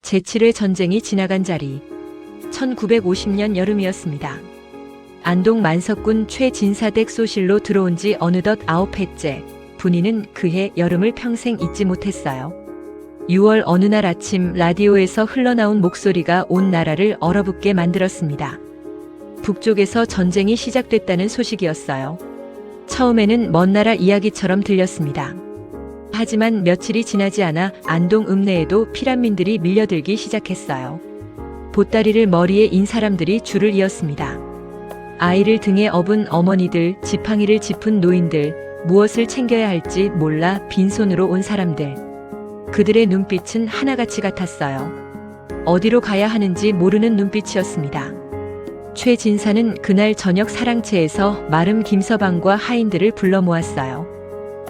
제7회 전쟁이 지나간 자리. 1950년 여름이었습니다. 안동 만석군 최진사댁 소실로 들어온 지 어느덧 9회째. 분이는 그해 여름을 평생 잊지 못했어요. 6월 어느 날 아침 라디오에서 흘러나온 목소리가 온 나라를 얼어붙게 만들었습니다. 북쪽에서 전쟁이 시작됐다는 소식이었어요. 처음에는 먼 나라 이야기처럼 들렸습니다. 하지만 며칠이 지나지 않아 안동 읍내에도 피란민들이 밀려들기 시작했어요. 보따리를 머리에 인 사람들이 줄을 이었습니다. 아이를 등에 업은 어머니들, 지팡이를 짚은 노인들, 무엇을 챙겨야 할지 몰라 빈손으로 온 사람들. 그들의 눈빛은 하나같이 같았어요. 어디로 가야 하는지 모르는 눈빛이었습니다. 최진사는 그날 저녁 사랑채에서 마름 김서방과 하인들을 불러 모았어요.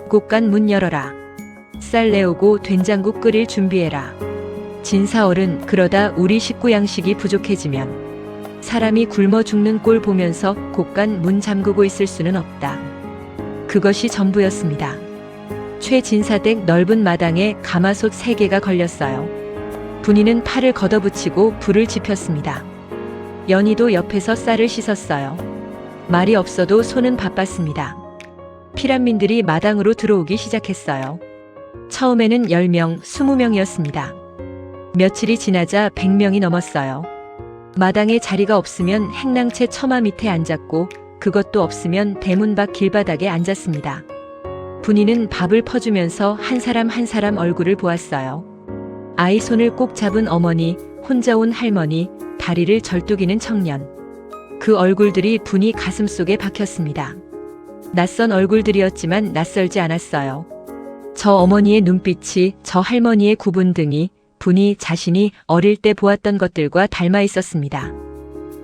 곳간 문 열어라. 쌀 내오고 된장국 끓일 준비해라. 진사어른, 그러다 우리 식구 양식이 부족해지면 사람이 굶어 죽는 꼴 보면서 곳간 문 잠그고 있을 수는 없다. 그것이 전부였습니다. 최진사댁 넓은 마당에 가마솥 3개가 걸렸어요. 분이는 팔을 걷어붙이고 불을 지폈습니다. 연희도 옆에서 쌀을 씻었어요. 말이 없어도 손은 바빴습니다. 피란민들이 마당으로 들어오기 시작했어요. 처음에는 10명, 20명이었습니다. 며칠이 지나자 100명이 넘었어요. 마당에 자리가 없으면 행랑채 처마 밑에 앉았고 그것도 없으면 대문 밖 길바닥에 앉았습니다. 분이는 밥을 퍼주면서 한 사람 한 사람 얼굴을 보았어요. 아이 손을 꼭 잡은 어머니, 혼자 온 할머니, 다리를 절뚝이는 청년. 그 얼굴들이 분이 가슴속에 박혔습니다. 낯선 얼굴들이었지만 낯설지 않았어요. 저 어머니의 눈빛이, 저 할머니의 굽은 등이 분이 자신이 어릴 때 보았던 것들과 닮아 있었습니다.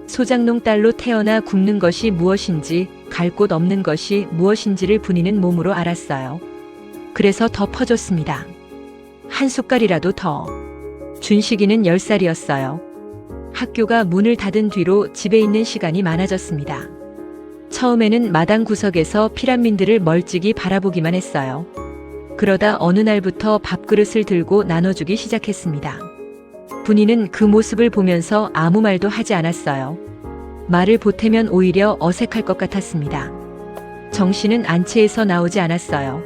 소장농 딸로 태어나 굶는 것이 무엇인지, 갈 곳 없는 것이 무엇인지를 분이는 몸으로 알았어요. 그래서 더 퍼줬습니다. 한 숟갈이라도 더. 준식이는 10살이었어요. 학교가 문을 닫은 뒤로 집에 있는 시간이 많아졌습니다. 처음에는 마당 구석에서 피란민들을 멀찍이 바라보기만 했어요. 그러다 어느 날부터 밥그릇을 들고 나눠주기 시작했습니다. 분이는 그 모습을 보면서 아무 말도 하지 않았어요. 말을 보태면 오히려 어색할 것 같았습니다. 정신은 안채에서 나오지 않았어요.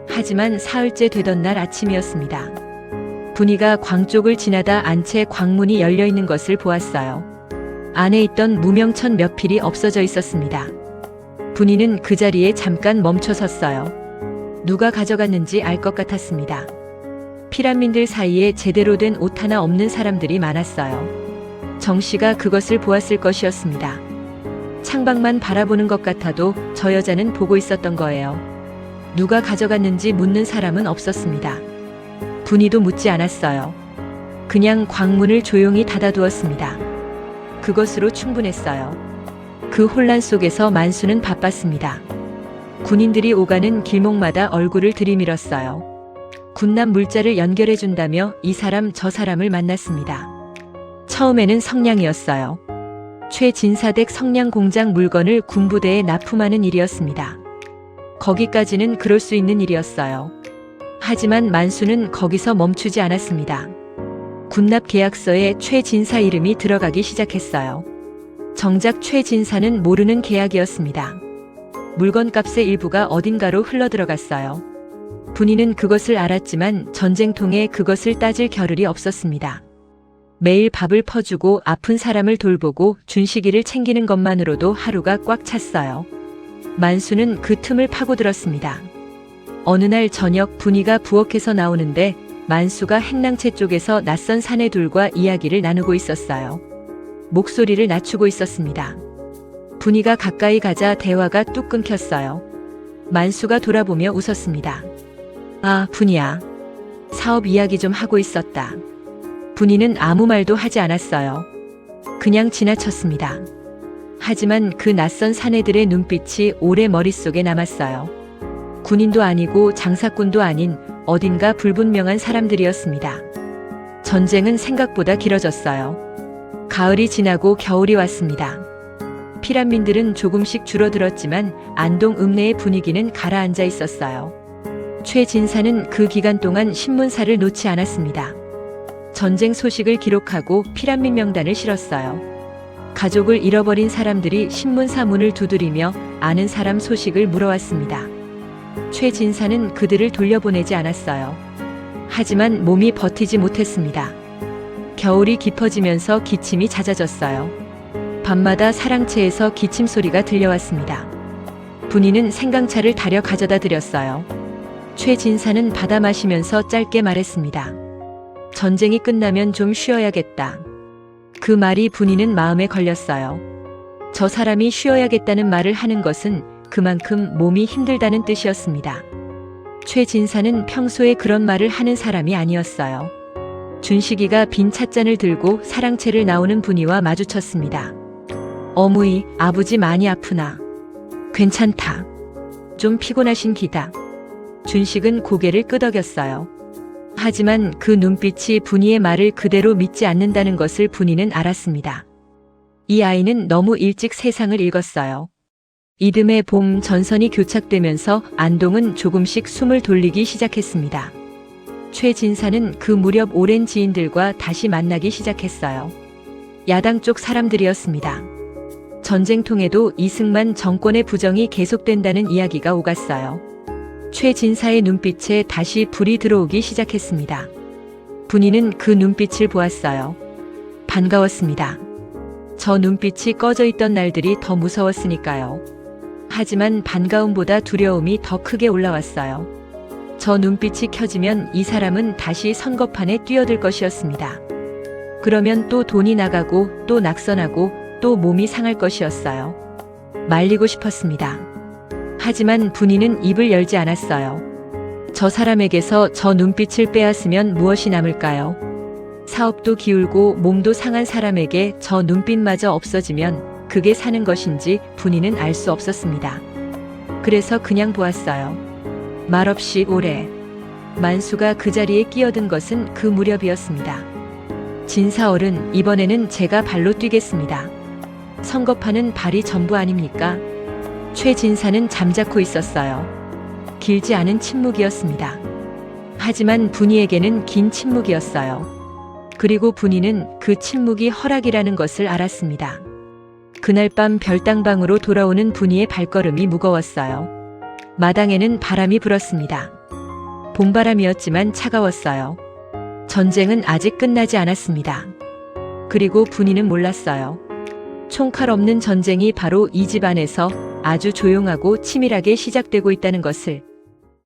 하지만 사흘째 되던 날 아침이었습니다. 분이가 광 쪽을 지나다 안채 광문이 열려있는 것을 보았어요. 안에 있던 무명천 몇 필이 없어져 있었습니다. 분이는 그 자리에 잠깐 멈춰 섰어요. 누가 가져갔는지 알 것 같았습니다. 피란민들 사이에 제대로 된 옷 하나 없는 사람들이 많았어요. 정씨가 그것을 보았을 것이었습니다. 창밖만 바라보는 것 같아도 저 여자는 보고 있었던 거예요. 누가 가져갔는지 묻는 사람은 없었습니다. 분이도 묻지 않았어요. 그냥 광문을 조용히 닫아두었습니다. 그것으로 충분했어요. 그 혼란 속에서 만수는 바빴습니다. 군인들이 오가는 길목마다 얼굴을 들이밀었어요. 군남 물자를 연결해준다며 이 사람 저 사람을 만났습니다. 처음에는 성냥이었어요. 최진사댁 성냥 공장 물건을 군부대에 납품하는 일이었습니다. 거기까지는 그럴 수 있는 일이었어요. 하지만 만수는 거기서 멈추지 않았습니다. 군납 계약서에 최진사 이름이 들어가기 시작했어요. 정작 최진사는 모르는 계약이었습니다. 물건값의 일부가 어딘가로 흘러들어갔어요. 분이는 그것을 알았지만 전쟁통에 그것을 따질 겨를이 없었습니다. 매일 밥을 퍼주고 아픈 사람을 돌보고 준식이를 챙기는 것만으로도 하루가 꽉 찼어요. 만수는 그 틈을 파고들었습니다. 어느 날 저녁 분이가 부엌에서 나오는데 만수가 행랑채 쪽에서 낯선 사내둘과 이야기를 나누고 있었어요. 목소리를 낮추고 있었습니다. 분이가 가까이 가자 대화가 뚝 끊겼어요. 만수가 돌아보며 웃었습니다. 아, 분이야. 사업 이야기 좀 하고 있었다. 분이는 아무 말도 하지 않았어요. 그냥 지나쳤습니다. 하지만 그 낯선 사내들의 눈빛이 오래 머릿속에 남았어요. 군인도 아니고 장사꾼도 아닌 어딘가 불분명한 사람들이었습니다. 전쟁은 생각보다 길어졌어요. 가을이 지나고 겨울이 왔습니다. 피란민들은 조금씩 줄어들었지만 안동 읍내의 분위기는 가라앉아 있었어요. 최진사는 그 기간 동안 신문사를 놓지 않았습니다. 전쟁 소식을 기록하고 피란민 명단을 실었어요. 가족을 잃어버린 사람들이 신문사 문을 두드리며 아는 사람 소식을 물어왔습니다. 최진사는 그들을 돌려보내지 않았어요. 하지만 몸이 버티지 못했습니다. 겨울이 깊어지면서 기침이 잦아졌어요. 밤마다 사랑채에서 기침 소리가 들려왔습니다. 분이는 생강차를 다려 가져다 드렸어요. 최진사는 받아 마시면서 짧게 말했습니다. 전쟁이 끝나면 좀 쉬어야겠다. 그 말이 분이는 마음에 걸렸어요. 저 사람이 쉬어야겠다는 말을 하는 것은 그만큼 몸이 힘들다는 뜻이었습니다. 최진사는 평소에 그런 말을 하는 사람이 아니었어요. 준식이가 빈 찻잔을 들고 사랑채를 나오는 분이와 마주쳤습니다. 어무이, 아버지 많이 아프나? 괜찮다. 좀 피곤하신 기다. 준식은 고개를 끄덕였어요. 하지만 그 눈빛이 분이의 말을 그대로 믿지 않는다는 것을 분이는 알았습니다. 이 아이는 너무 일찍 세상을 읽었어요. 이듬해 봄 전선이 교착되면서 안동은 조금씩 숨을 돌리기 시작했습니다. 최진사는 그 무렵 오랜 지인들과 다시 만나기 시작했어요. 야당 쪽 사람들이었습니다. 전쟁통에도 이승만 정권의 부정이 계속된다는 이야기가 오갔어요. 최진사의 눈빛에 다시 불이 들어오기 시작했습니다. 분이는 그 눈빛을 보았어요. 반가웠습니다. 저 눈빛이 꺼져 있던 날들이 더 무서웠으니까요. 하지만 반가움보다 두려움이 더 크게 올라왔어요. 저 눈빛이 켜지면 이 사람은 다시 선거판에 뛰어들 것이었습니다. 그러면 또 돈이 나가고 또 낙선하고 또 몸이 상할 것이었어요. 말리고 싶었습니다. 하지만 분이는 입을 열지 않았어요. 저 사람에게서 저 눈빛을 빼앗으면 무엇이 남을까요? 사업도 기울고 몸도 상한 사람에게 저 눈빛마저 없어지면 그게 사는 것인지 분이는 알 수 없었습니다. 그래서 그냥 보았어요. 말없이 오래. 만수가 그 자리에 끼어든 것은 그 무렵이었습니다. 진사어른, 이번에는 제가 발로 뛰겠습니다. 선거판은 발이 전부 아닙니까? 최진사는 잠자코 있었어요. 길지 않은 침묵이었습니다. 하지만 분이에게는 긴 침묵이었어요. 그리고 분이는 그 침묵이 허락이라는 것을 알았습니다. 그날 밤 별당방으로 돌아오는 분이의 발걸음이 무거웠어요. 마당에는 바람이 불었습니다. 봄바람이었지만 차가웠어요. 전쟁은 아직 끝나지 않았습니다. 그리고 분이는 몰랐어요. 총칼 없는 전쟁이 바로 이 집안에서 아주 조용하고 치밀하게 시작되고 있다는 것을.